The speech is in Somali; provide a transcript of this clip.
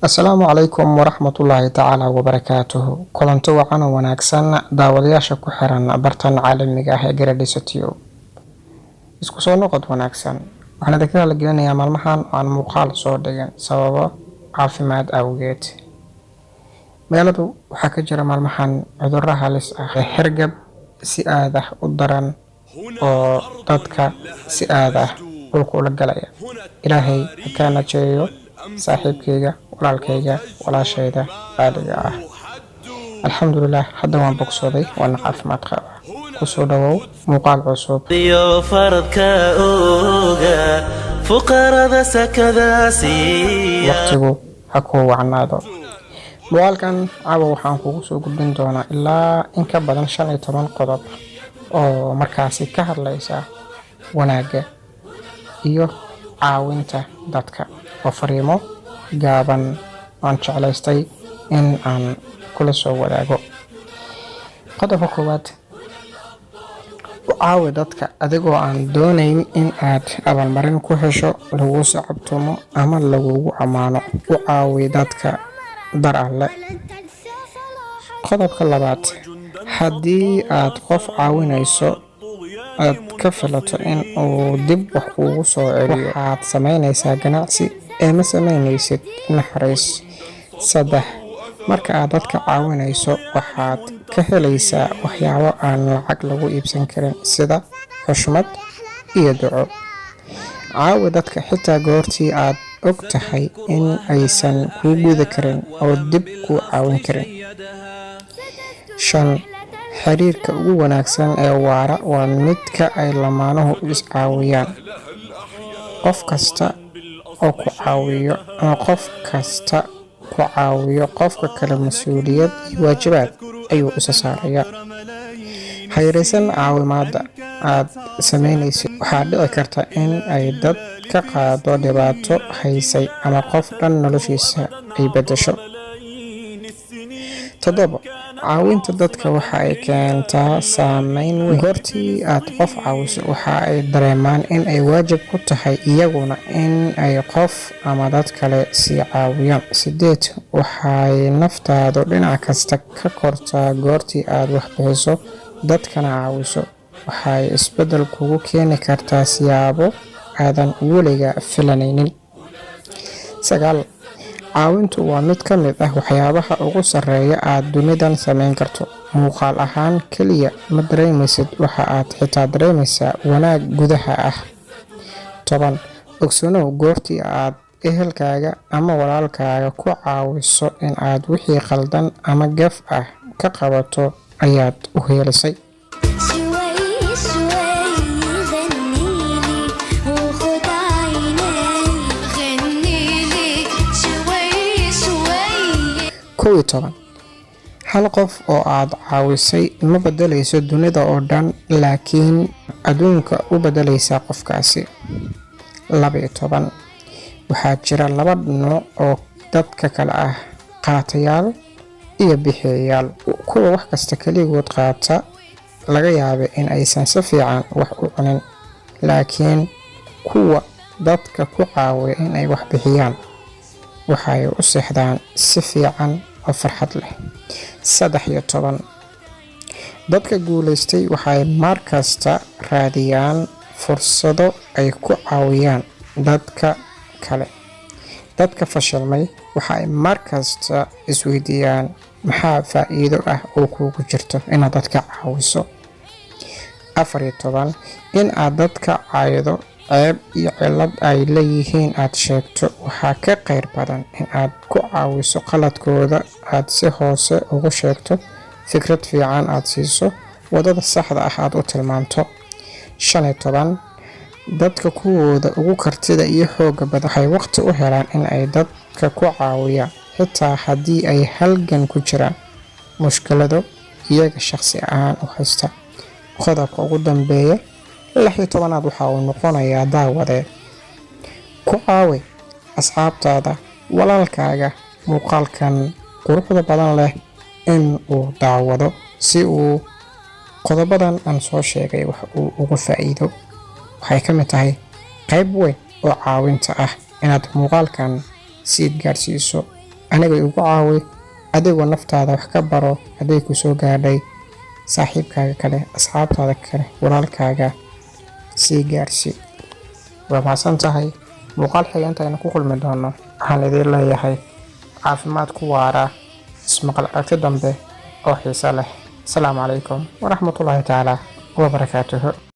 السلام عليكم ورحمة الله تعالى وبركاته. كلنتو وعنا وناكسن داودياشا كحران برتان عالمي آه جراديستيو isku soo noqod wanaagsan waxaan dadka la gelinayaa maalmahan aan muuqaal soo dhigan sababo caafimaad awgeed meeladu waxaa ka jira maalmahan cudurro halis ah hergab si aad ah u daran oo dadka si aad ah dhulka ula galaya ilaahay ka najeeyo saaxiibkayga walaalkayga walaashayda qaaliga ah alxamdulillaah hadda waan bogsooday waan caafimaad qabaa kusoo dhawow muuqaal cusub waqtigu ha kuu wacnaado muuqaalkan caawa waxaan kugu soo gudbin doonaa ilaa in ka badan 15 qodob oo markaasi ka hadlaysa wanaagga iyo caawinta dadka oo fariimo gaaban aan jeclaystay in aan kula soo wadaago qodobka koowaad caawi dadka adigoo aan doonayn in aad abaalmarin ku hesho lagu sacabtumo ama lagugu amaano u caawi dadka dar alle qodobka labaad haddii aad qof caawinayso aad ka filato in uu dib wax ugu soo celiyo waxaad samaynaysaa ganacsi ee ma samaynaysid naxariis saddex marka aad dadka caawinayso waxaad ka helaysaa waxyaabo aan lacag lagu iibsan karin sida xushmad iyo duco caawi dadka xitaa goortii aad og tahay in aysan kuu gudi karin oo dib kuu caawin karin shan xiriirka ugu wanaagsan ee waara waa midka ay lamaanuhu iscaawiyaan qof kasta oo ku caawiyo ama qof kasta ku caawiyo qofka kale mas'uuliyad iyo waajibaad ayuu isa saarayaa hayraysan caawimaada aad samaynaysid waxaa dhici karta in ay dad ka qaado dhibaato haysay ama qof dhan noloshiisa ay beddesho toddoba caawinta dadka waxa ay keentaa saameyn weyn goortii aad qof caawiso waxa ay dareemaan in ay waajib ku tahay iyaguna in ay qof ama dad kale sii caawiyaan sideed waxay naftaadu dhinac kasta ka kortaa goortii aad wax bixiso dadkana caawiso waxay isbeddel kugu keeni kartaa siyaabo aadan weliga filanaynin sagaal caawintu waa mid ka mid ah waxyaabaha ugu sarreeya aad dunidan samayn karto muuqaal ahaan keliya ma dareemaysid waxa aad xitaa dareemaysaa wanaag gudaha ah toban ogsanow goortii aad ehelkaaga ama walaalkaaga ku caawiso in aad wixii qaldan ama gaf ah ka qabato ayaad u heelisay hal qof oo aad caawisay ma beddelayso dunida oo dhan laakiin adduunka u beddelaysa qofkaasi 12 waxaa jira laba nooc oo dadka kale ah qaatayaal iyo bixiyayaal kuwa wax kasta kaligood qaata laga yaabo in aysan si fiican wax u cunin laakiin kuwa dadka ku caawiya in ay wax bixiyaan waxay u seexdaan si fiican oo farxad leh 13 dadka guulaystay waxay mar kasta raadiyaan fursado ay ku caawiyaan dadka kale dadka fashilmay waxay mar kasta isweydiiyaan maxaa faa'iido ah oo kugu jirto inaad dadka caawiso 14 in aad dadka caaydo ceeb iyo cilad ay leeyihiin aad sheegto waxaa ka qayr badan in aad ku caawiso qaladkooda aad si hoose ugu sheegto fikrad fiican aad siiso wadada saxda ah aad u tilmaanto 15 dadka kuwooda ugu kartida iyo xooga badan waxay waqti u helaan in ay dadka ku caawiyaan xitaa haddii ay halgan ku jiraan mushkilado iyaga shakhsi ahaan u haysta qodobka ugu dambeeya 16 waxa uu noqonayaa daawadee ku caawi asxaabtaada walaalkaaga muuqaalkan quruxda badan leh in uu daawado si uu qodobadan aan soo sheegay wax uu uga faa'iido waxay ka mid tahay qayb weyn oo caawinta ah inaad muuqaalkan siid gaarsiiso aniga igu caawi, adigoo naftaada wax ka baro hadday ku soo gaadhay, saaxiibkaaga kale, asxaabtaada kale, walaalkaaga sii gaarsii. waa mahadsan tahay. muuqaal xiga intaynu ku kulmi doono waxaan idiin leeyahay caafimaad ku waara, ismaqal aragti dambe oo xiiso leh. asalaamu calaykum waraxmatullaahi tacaala wabarakaatuhu.